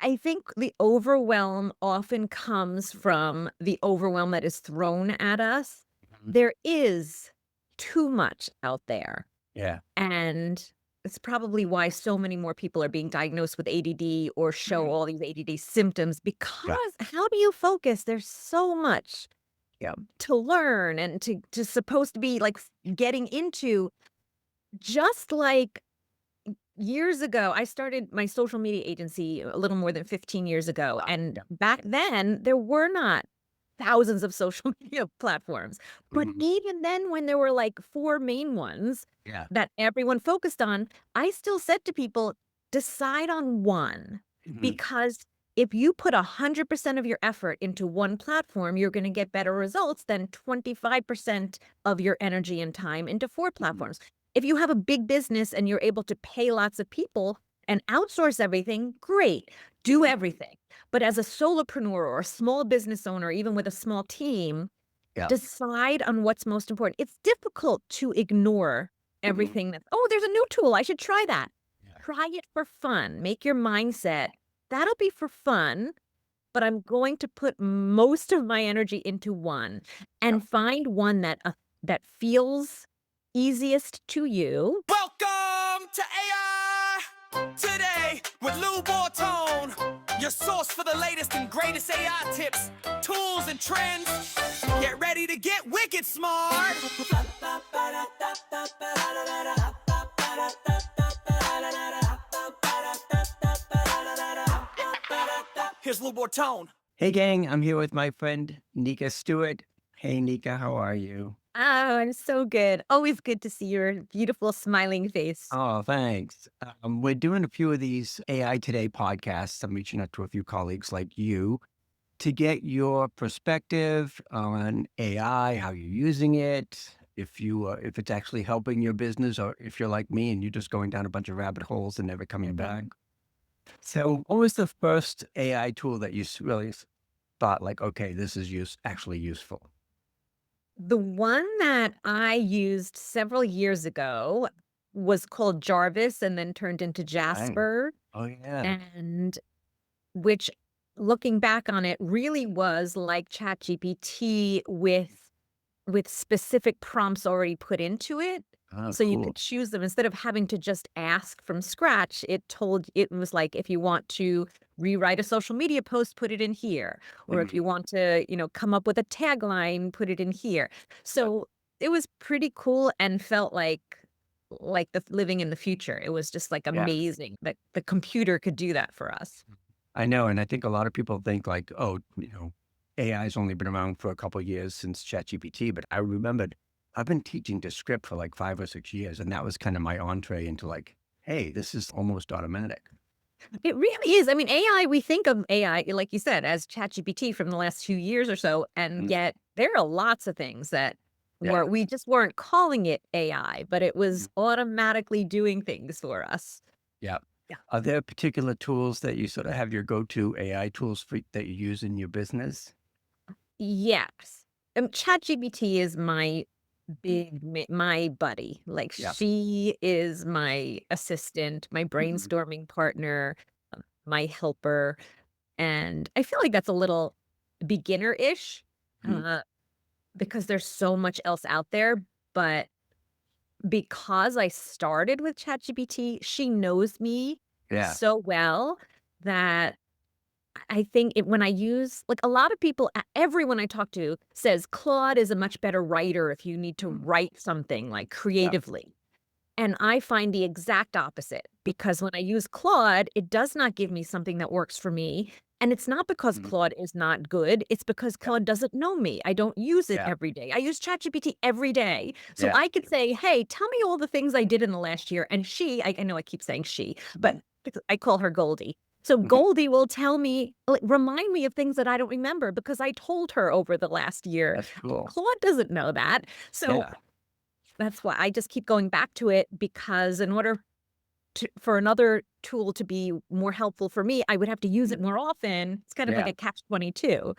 I think the overwhelm often comes from the overwhelm that is thrown at us. Mhm. There is too much out there, Yeah. and it's probably why so many more people are being diagnosed with ADD or show Mhm. all these ADD symptoms Yeah. because how do you focus? There's so much Yeah. to learn and to supposed to be, like, getting into. Just like years ago, I started my social media agency a little more than 15 years ago, Ah, and yeah. back then, there were not thousands of social media platforms, but Mhm. even then, when there were, like, 4 main ones Yeah. that everyone focused on, I still said to people, "Decide on 1," Mhm. because if you put 100% of your effort into one platform, you're gonna get better results than 25% of your energy and time into 4 Mhm. platforms. If you have a big business and you're able to pay lots of people and outsource everything, great, do everything. But as a solopreneur or a small business owner, even with a small team, Yeah. decide on what's most important. It's difficult to ignore Mhm. everything that, oh, there's a new tool. I should try that. Yeah. Try it for fun. Make your mindset. That'll be for fun, but I'm going to put most of my energy into one Yeah. and find one that feels easiest to you. Welcome to AI Today with Lou Bortone, your source for the latest and greatest AI tips, tools, and trends. Get ready to get wicked smart. Here's Lou Bortone. Hey, gang. I'm here with my friend Nika Stewart. Hey, Nika. How are you? Oh, I'm so good. Always good to see your beautiful smiling face. Oh, thanks. We're doing a few of these AI Today podcasts. I'm reaching out to a few colleagues like you to get your perspective on AI, how you're using it, if it's actually helping your business, or if you're like me and you're just going down a bunch of rabbit holes and never coming back. So, what was the first AI tool that you really thought like, okay, this is actually useful? The one that I used several years ago was called Jarvis and then turned into Right. Jasper, Oh yeah. and which, looking back on it, really was like ChatGPT with specific prompts already put into it. Oh, So you cool. could choose them instead of having to just ask from scratch. It was like, if you want to rewrite a social media post, put it in here. Or if Mhm. you want to, come up with a tagline, put it in here. So it was pretty cool and felt like the living in the future. It was just like Yeah, amazing that the computer could do that for us. I know, and I think a lot of people think like, oh, AI's only been around for a couple of years since ChatGPT, but I remembered I've been teaching to script for like 5 or 6 years, and that was kind of my entree into like, hey, this is almost automatic. It really is. I mean, AI, we think of AI, like you said, as ChatGPT from the last few years or so, and Mm. yet there are lots of things that Yeah. we just weren't calling it AI, but it Mhm. was automatically doing things for us. Yeah. Yeah. Are there particular tools that you sort of have your go-to AI tools that you use in your business? Yes. ChatGPT is my buddy. Like, Yeah. she is my assistant, my Mhm. brainstorming partner, my helper, and I feel like that's a little beginner-ish. Mhm. Because there's so much else out there, but because I started with ChatGPT, she knows me Yeah. so well that I think when I use, like, a lot of people, everyone I talk to says Claude is a much better writer if you need to Mhm. write something, like, Yeah. creatively. And I find the exact opposite because when I use Claude, it does not give me something that works for me. And it's not because Mhm. Claude is not good. It's because Yeah. Claude doesn't know me. I don't use it Yeah. every day. I use ChatGPT every day. So Yeah. I could say, hey, tell me all the things I did in the last year. And I know I keep saying she, but Mhm. I call her Goldie. So Mhm. Goldie will tell me, like, remind me of things that I don't remember because I told her over the last year. That's cool. Claude doesn't know that. So Yeah. that's why I just keep going back to it because in order for another tool to be more helpful for me, I would have to use it Mhm. more often. It's kind of like Yeah. a catch 22.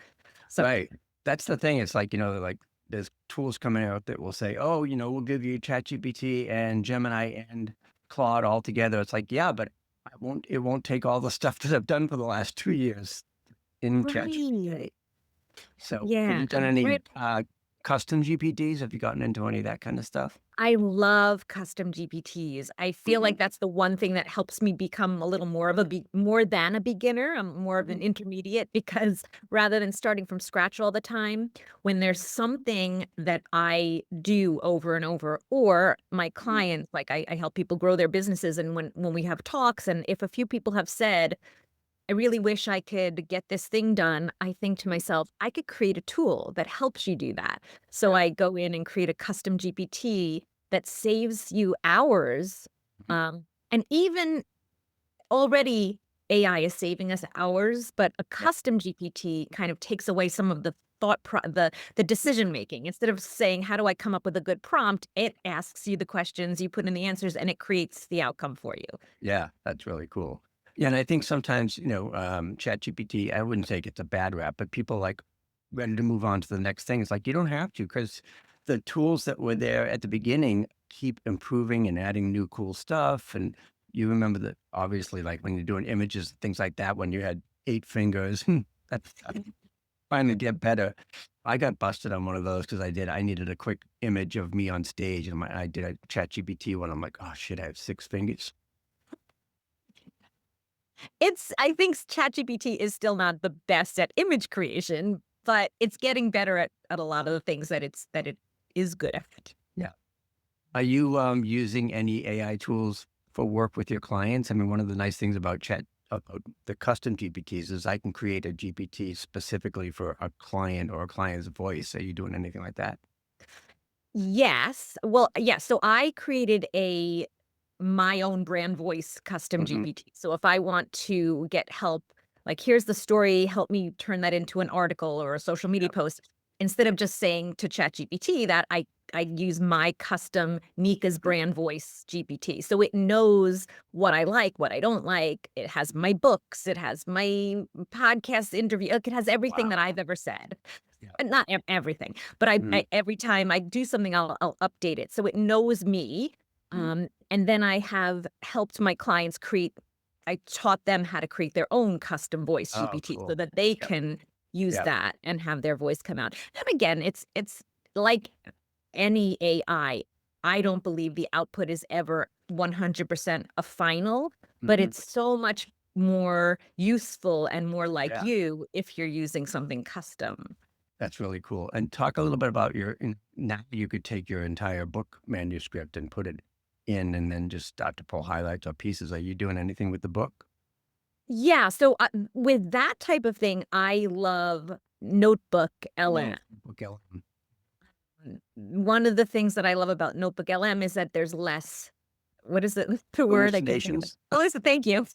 So, Right. That's the thing. It's like, like there's tools coming out that will say, oh, we'll give you ChatGPT and Gemini and Claude all together. It's like, yeah, but it won't take all the stuff that I've done for the last 2 years in ChatGPT. Right. So have Yeah. you done any Right. custom GPTs? Have you gotten into any of that kind of stuff? I love custom GPTs. I feel Mhm. like that's the one thing that helps me become a little more of a more than a beginner. I'm more of an Mhm. intermediate because rather than starting from scratch all the time, when there's something that I do over and over, or my Mhm. clients, like I help people grow their businesses, and when we have talks, and if a few people have said, I really wish I could get this thing done, I think to myself, I could create a tool that helps you do that. So Yeah. I go in and create a custom GPT that saves you hours. Mhm. And even already AI is saving us hours, but a Yeah. custom GPT kind of takes away some of the the decision making. Instead of saying, how do I come up with a good prompt? It asks you the questions, you put in the answers, and it creates the outcome for you. Yeah, that's really cool. Yeah, and I think sometimes, ChatGPT, I wouldn't say it gets a bad rap, but people like ready to move on to the next thing. It's like you don't have to because the tools that were there at the beginning keep improving and adding new cool stuff. And you remember that obviously, like when you're doing images, things like that, when you had 8 fingers, that's finally get better. I got busted on one of those because I needed a quick image of me on stage, and I did a ChatGPT one. I'm like, oh shit, I have 6 fingers. I think ChatGPT is still not the best at image creation, but it's getting better at a lot of the things that it is good at. Yeah. Are you using any AI tools for work with your clients? I mean, one of the nice things about the custom GPTs is I can create a GPT specifically for a client or a client's voice. Are you doing anything like that? Yes. Well, yes. So I created a my own brand voice custom Hmm. GPT. So if I want to get help, like here's the story, help me turn that into an article or a social media Yeah. post, instead of just saying to ChatGPT that I use my custom Nika's Mhm. brand voice GPT. So it knows what I like, what I don't like. It has my books, it has my podcast interview, like it has everything Wow. that I've ever said. Yeah. Not everything, but Mhm. I every time I do something, I'll update it so it knows me. Mhm. And then I have helped my clients create. I taught them how to create their own custom voice Oh, GPT so cool. that they Yep. can use Yep. that and have their voice come out. And again, it's like any AI. I don't believe the output is ever 100% a final, but Mhm. it's so much more useful and more like Yeah. you if you're using something custom. That's really cool. And talk a little bit about now you could take your entire book manuscript and put it in and then just start to pull highlights or pieces. Are you doing anything with the book? Yeah, so, with that type of thing, I love Notebook LM. Book element. One of the things that I love about Notebook LM is that there's less what is it? The word? I can't think of it. Hallucinations. Thank you.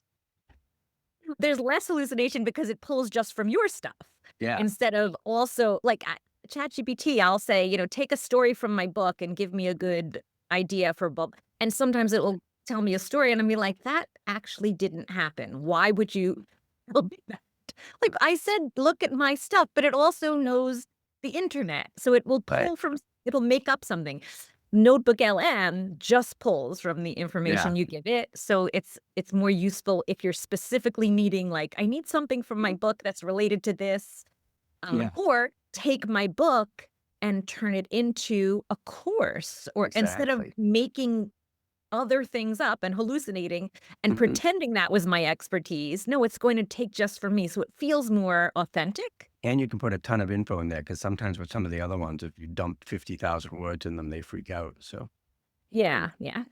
There's less hallucination because it pulls just from your stuff Yeah. instead of also like, ChatGPT, I'll say, "Take a story from my book and give me a good idea for book." And sometimes it will tell me a story, and I'll be like, "That actually didn't happen. Why would you tell me that?" Like, I said, "Look at my stuff," but it also knows the internet, so it will But pull from it'll make up something. Notebook LM just pulls from the yeah. information you give it, so it's more useful if you're specifically needing, like, "I need something from my book that's related to this," Yeah. or take my book and turn it into a course, or instead of Exactly. making other things up and hallucinating and Mhm. pretending that was my expertise, no, it's going to take just from me, so it feels more authentic. And you can put a ton of info in there because sometimes with some of the other ones, if you dump 50,000 words in them, they freak out. So, Yeah, yeah.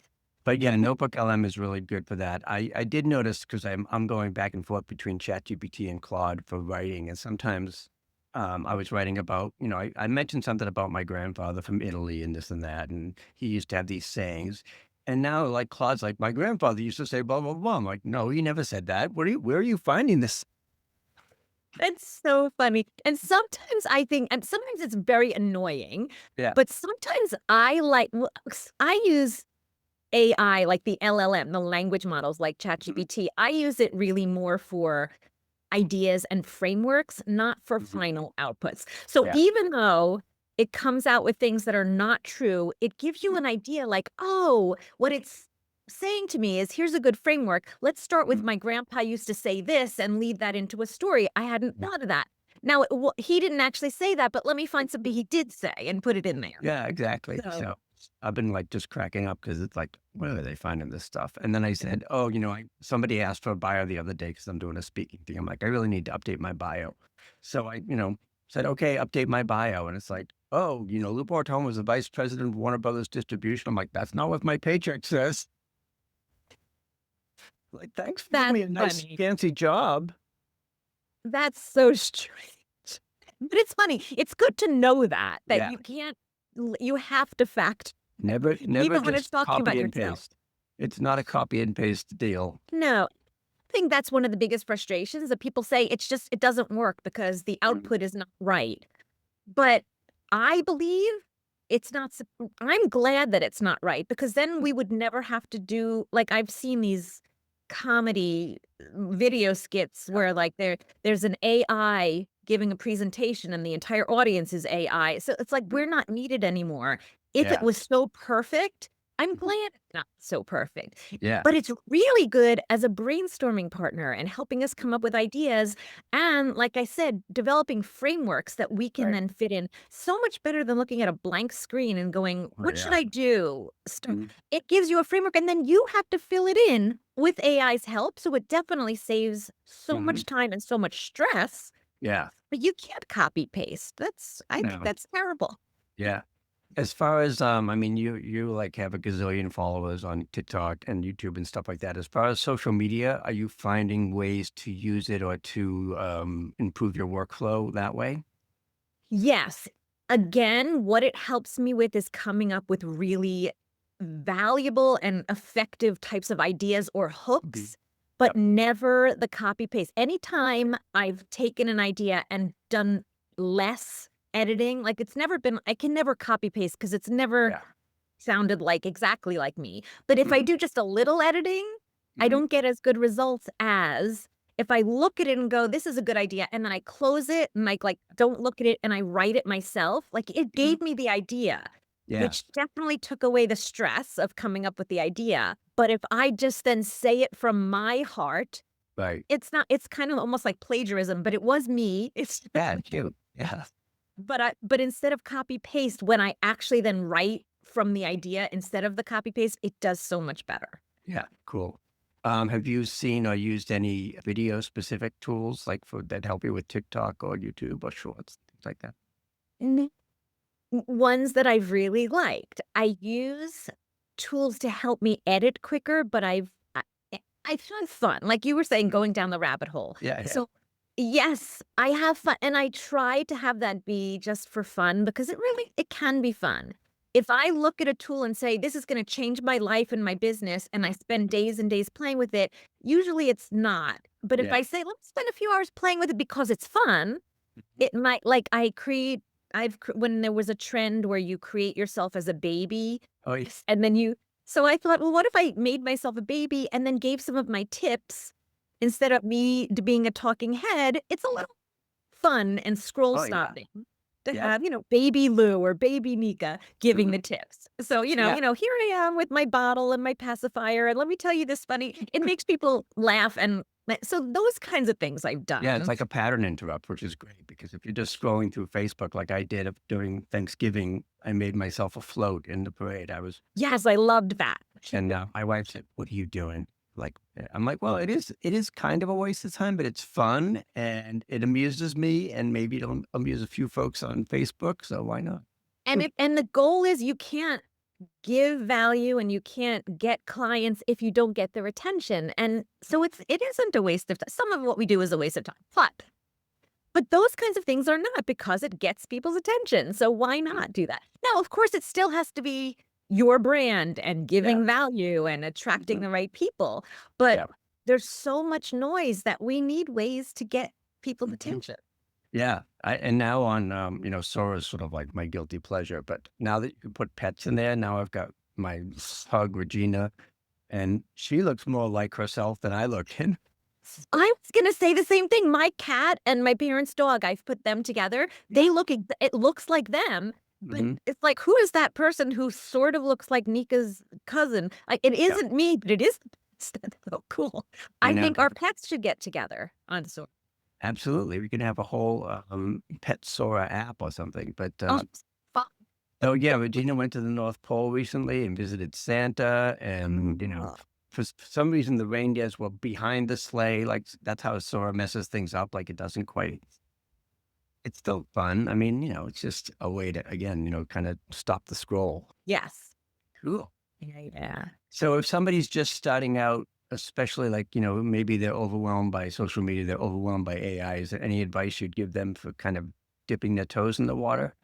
but yeah, Notebook LM is really good for that. I did notice because I'm going back and forth between ChatGPT and Claude for writing, and sometimes I was writing about, I mentioned something about my grandfather from Italy and this and that, and he used to have these sayings. And now, like Claude's like, my grandfather used to say blah blah blah. I'm like, no, he never said that. Where are you finding this? It's so funny, and sometimes I think and sometimes it's very annoying, Yeah. but sometimes I use AI, like the LLM, the language models like Mhm. ChatGPT. I use it really more for ideas and frameworks, not for Mhm. final outputs. So Yeah. even though it comes out with things that are not true, it gives you an idea like, "Oh, what it's saying to me is, here's a good framework. Let's start with Mm, my grandpa used to say this and lead that into a story. I hadn't thought of that. Now, he didn't actually say that, but let me find something he did say and put it in there. yeah, exactly. So So I've been like just cracking up because it's like, where are they finding this stuff? And then I said, oh, somebody asked for a bio the other day because I'm doing a speaking thing. I'm like, I really need to update my bio. So I, said, okay, update my bio. And it's like, oh, Lou Bortone was the vice president of Warner Brothers Distribution. I'm like, that's not what my paycheck says. Like, thanks for giving that's me a nice funny. fancy job. That's so strange. But it's funny. It's good to know that Yeah. you can't, you have to fact, Never even when it's just talking about copy and yourself. paste. It's not a copy and paste deal. No, I think that's one of the biggest frustrations that people say it doesn't work because the Mm, output is not right. But I believe it's not, I'm glad that it's not right because then we would never have to do, like, I've seen these comedy video skits where like there's an AI giving a presentation and the entire audience is AI. So it's like we're not needed anymore. If it Yeah. was so perfect, I'm glad it's not so perfect. Yeah. But it's really good as a brainstorming partner and helping us come up with ideas. And like I said, developing frameworks that we can Right. then fit in so much better than looking at a blank screen and going, Oh, what should yeah. I do? Mhm. It gives you a framework and then you have to fill it in with AI's help. So it definitely saves so Mhm. much time and so much stress, Yeah. but you can't copy paste. I think No. that's terrible. Yeah. As far as, I mean, you like have a gazillion followers on TikTok and YouTube and stuff like that. As far as social media, are you finding ways to use it or to improve your workflow that way? Yes. Again, what it helps me with is coming up with really valuable and effective types of ideas or Mhm. hooks, but Yep. never the copy paste. Anytime I've taken an idea and done less editing, like it's never been, I can never copy paste because it's never Yeah. sounded like exactly like me. But if I Mhm. do just a little editing, I Mhm. don't get as good results as if I look at it and go, "This is a good idea," and then I close it and like don't look at it and I write it myself. Like it Mhm. gave me the idea, Yeah. which definitely took away the stress of coming up with the idea. But if I just then say it from my heart, Right. it's not, it's kind of almost like plagiarism, but it was me. It's Yeah. Cute. Yeah. but instead of copy paste, when I actually then write from the idea instead of the copy paste, it does so much better. Yeah. Cool. Have you seen or used any video specific tools like for that help you with TikTok or YouTube or Shorts, things like that? Mhm. Ones that I've really liked. I use tools to help me edit quicker, but I found fun. Like you were saying, going down the rabbit hole. Yeah. Yeah. So yes, I have fun, and I try to have that be just for fun because it can be fun. If I look at a tool and say, this is going to change my life and my business, and I spend days and days playing with it, usually it's not. But if Yeah. I say, let me spend a few hours playing with it because it's fun, Mhm. it might, like, when there was a trend where you create yourself as a baby, Oh, yes. and then so I thought, "Well, what if I made myself a baby and then gave some of my tips instead of me being a talking head?" It's a little fun and scroll Oh, yeah. stopping to Yep. have, baby Lou or baby Nika giving Mhm. the tips. So, Yeah. here I am with my bottle and my pacifier, and let me tell you this funny, it makes people laugh, and so those kinds of things I've Yeah, it's done. like a pattern interrupt, which is great because if you're just scrolling through Facebook like I did during Thanksgiving, I made myself a float in the parade. Yes, I loved that. And my wife said, "What are you doing?" Like, I'm like, "Well, it is kind of a waste of time, but it's fun and it amuses me, and maybe it'll amuse a few folks on Facebook, so why not?" And the goal is you can't give value and you can't get clients if you don't get their attention. And so it isn't a waste of time. Some of what we do is a waste of time. But those kinds of things are not because it gets people's attention. So why not do that? Now, of course, it still has to be your brand and Yeah. giving value and attracting Mhm. the right people. But Yeah. there's so much noise that we need ways to get people's Mhm. attention. Yeah. And now on, Sora is sort of like my guilty pleasure, but now that you can put pets in there, now I've got my hug Regina, and she looks more like herself than I look. And I was gonna say the same thing. My cat and my parents' dog, I've put them together. It looks like them, But Mhm. it's like, who is that person who sort of looks like Nika's cousin? Like, it Yeah, isn't me, but it is oh, cool. I I know. think our pets should get together on Sora. Absolutely. We can have a whole, pet Sora app or something, but, Oh, fun. oh, yeah, Regina went to the North Pole recently and visited Santa, and, for some reason, the reindeers were behind the sleigh, like, that's how Sora messes things up, like, it doesn't quite it's still fun. I mean, it's just a way to, again, kinda stop the scroll. Yes. Cool. Yeah. So if somebody's just starting out, especially like, maybe they're overwhelmed by social media, they're overwhelmed by AI, is there any advice you'd give them for kind of dipping their toes in the water?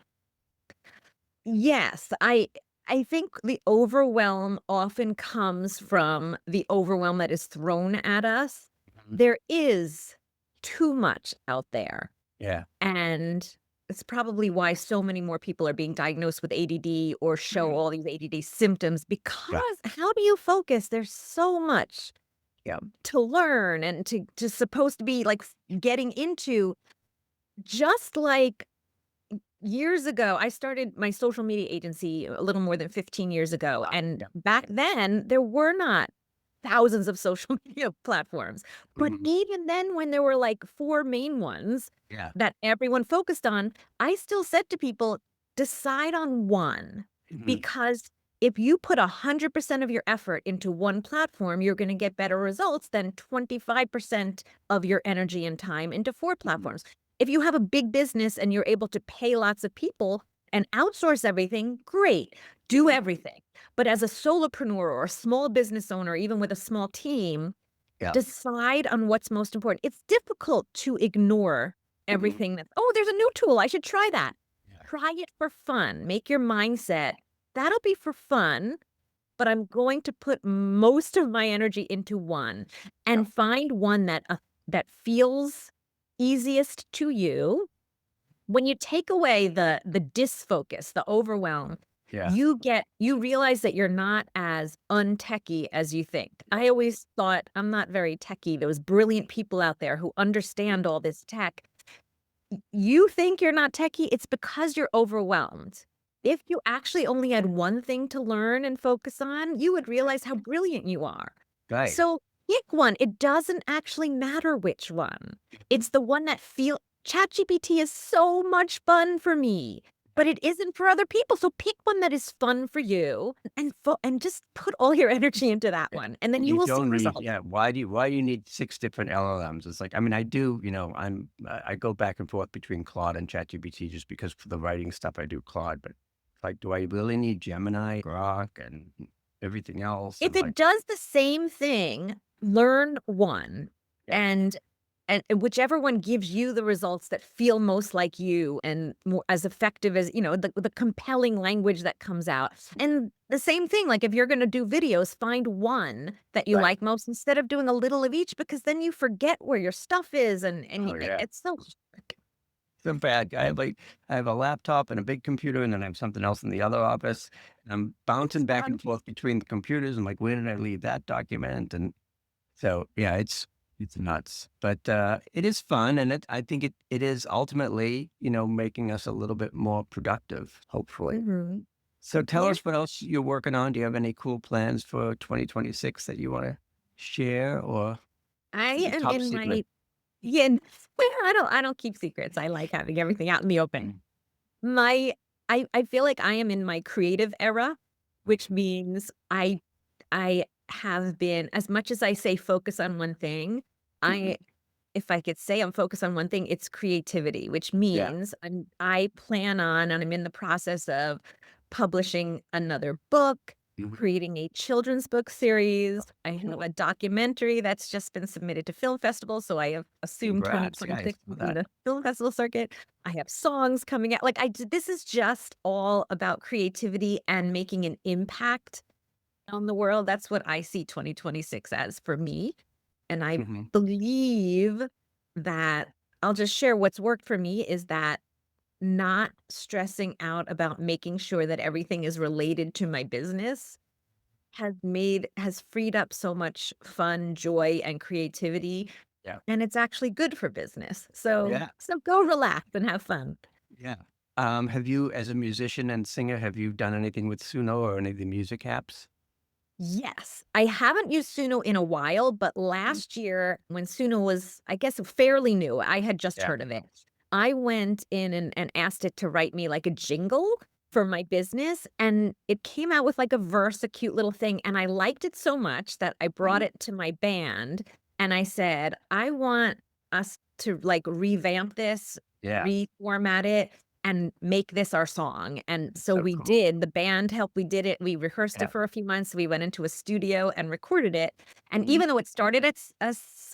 Yes, I think the overwhelm often comes from the overwhelm that is thrown at us. Mhm. There is too much out there, Yeah. and it's probably why so many more people are being diagnosed with ADD or show Mhm. all these ADD symptoms Yeah. because how do you focus? There's so much Yeah. to learn and to supposed to be like getting into just like years ago, I started my social media agency a little more than 15 years ago, Ah, and yeah. back then, there were not thousands of social media platforms, but Mhm. even then, when there were, like, 4 main ones Yeah. that everyone focused on, I still said to people, "Decide on 1," Mhm. because if you put 100% of your effort into one platform, you're gonna get better results than 25% of your energy and time into 4 Mhm. platforms. If you have a big business and you're able to pay lots of people and outsource everything, great, do everything. But as a solopreneur or a small business owner, even with a small team, Yeah. decide on what's most important. It's difficult to ignore Mhm. everything that, oh, there's a new tool. I should try that. Yeah. Try it for fun. Make your mindset. That'll be for fun, but I'm going to put most of my energy into one Yeah. and find one that feels easiest to you. When you take away the disfocus, the overwhelm, Yeah. you realize that you're not as untechy as you think. I always thought I'm not very techy. Those brilliant people out there who understand all this tech. You think you're not techy, it's because you're overwhelmed. If you actually only had one thing to learn and focus on, you would realize how brilliant you are. Right. So pick one. It doesn't actually matter which one. It's the one that ChatGPT is so much fun for me, but it isn't for other people. So pick one that is fun for you and just put all your energy into that Yeah. one, and then you You will see don't need results. yeah, why do you need 6 different LLMs? It's like, I mean, I do, I go back and forth between Claude and ChatGPT just because for the writing stuff I do Claude, but like, do I really need Gemini, Grok, and everything else? If And like, it does the same thing, learn one, yeah, and and whichever one gives you the results that feel most like you and more as effective as, the compelling language that comes out. And the same thing, like if you're gonna do videos, find one that you right. like most instead of doing a little of each because then you forget where your stuff is and Oh, yeah. it's so So bad. I have a laptop and a big computer, and then I have something else in the other office. And I'm it's bouncing back fun. and forth between the computers. I'm like, where did I leave that document? And so, yeah, it's nuts, but it is fun, and I think it is ultimately, making us a little bit more productive, hopefully. Mhm. So tell Yeah. us what else you're working on. Do you have any cool plans for 2026 that you want to share, or I is it am top in secret? my yeah, well, I don't keep secrets. I like having everything out in the open. Mm, My I feel like I am in my creative era, which means I have been as much as I say focus on one thing, mhm. I if I could say I'm focused on one thing, it's creativity, which Yeah. means I plan on and I'm in the process of publishing another book, Mhm. creating a children's book series. I have a documentary that's just been submitted to film festivals, so I have assumed Congrats. Yeah, I 2026 saw will be that. the film festival circuit. I have songs coming out. Like this is just all about creativity and making an impact on the world. That's what I see 2026 as for me. And I Mhm. believe that I'll just share what's worked for me is that not stressing out about making sure that everything is related to my business has freed up so much fun, joy, and creativity, Yeah. and it's actually good for business. So Yeah. so go relax and have fun. Yeah. Have you, as a musician and singer, have you done anything with Suno or any of the music apps? Yes. I haven't used Suno in a while, but last year when Suno was, I guess, fairly new, I had just Yeah. heard of it. I went in and asked it to write me like a jingle for my business, and it came out with like a verse, a cute little thing. And I liked it so much that I brought it to my band and I said, I want us to like revamp this, Yeah. reformat it, and make this our song. And so So we cool. did. The band helped. We did it. We rehearsed Yeah. it for a few months. We went into a studio and recorded it. And Mhm. even though it started as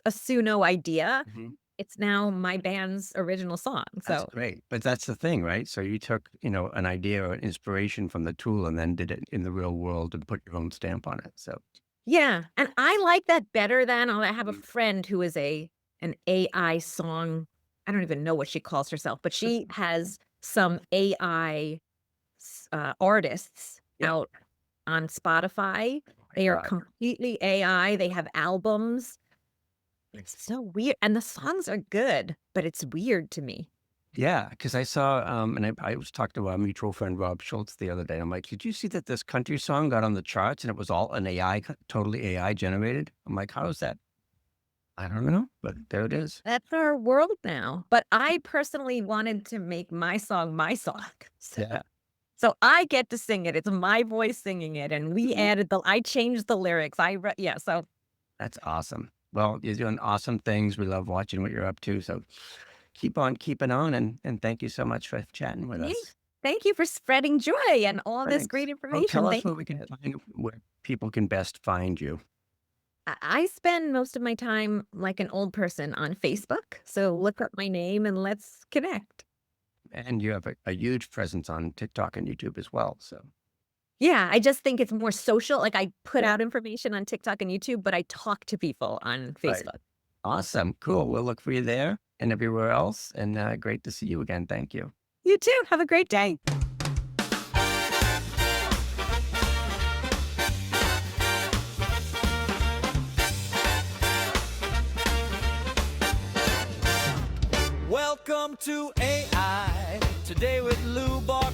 a Suno idea, Mhm. it's now my band's original song. That's So great. But that's the thing, right? So you took, an idea or an inspiration from the tool and then did it in the real world and put your own stamp on it. So yeah, and I like that better than I have a Mhm. friend who is an AI song. I don't even know what she calls herself, but she has some AI artists Yeah. out on Spotify. Oh my They are God. completely AI. They have albums. It's so weird, and the songs are good, but it's weird to me. Yeah, because I saw, and I was talking to our mutual friend Rob Schultz the other day. I'm like, did you see that this country song got on the charts and it was all an AI, totally AI generated? I'm like, how is that? I don't know, but there it is. That's our world now. But I personally wanted to make my song my song. So, Yeah. so I get to sing it. It's my voice singing it. And I changed the lyrics. Yeah. So That's awesome. Well, you're doing awesome things. We love watching what you're up to. So keep on keeping on, and thank you so much for chatting with yeah, us. thank you for spreading joy and all this great Thanks. Well, tell information. us where people can best find you. I spend most of my time like an old person on Facebook. So look up my name and let's connect. And you have a huge presence on TikTok and YouTube as well. So Yeah, I just think it's more social. Like I put yeah, out information on TikTok and YouTube, but I talk to people on right. Facebook. Awesome. Cool. We'll look for you there and everywhere else. And great to see you again. Thank you. You too. Have a great day. Welcome to AI Today with Lou Ball.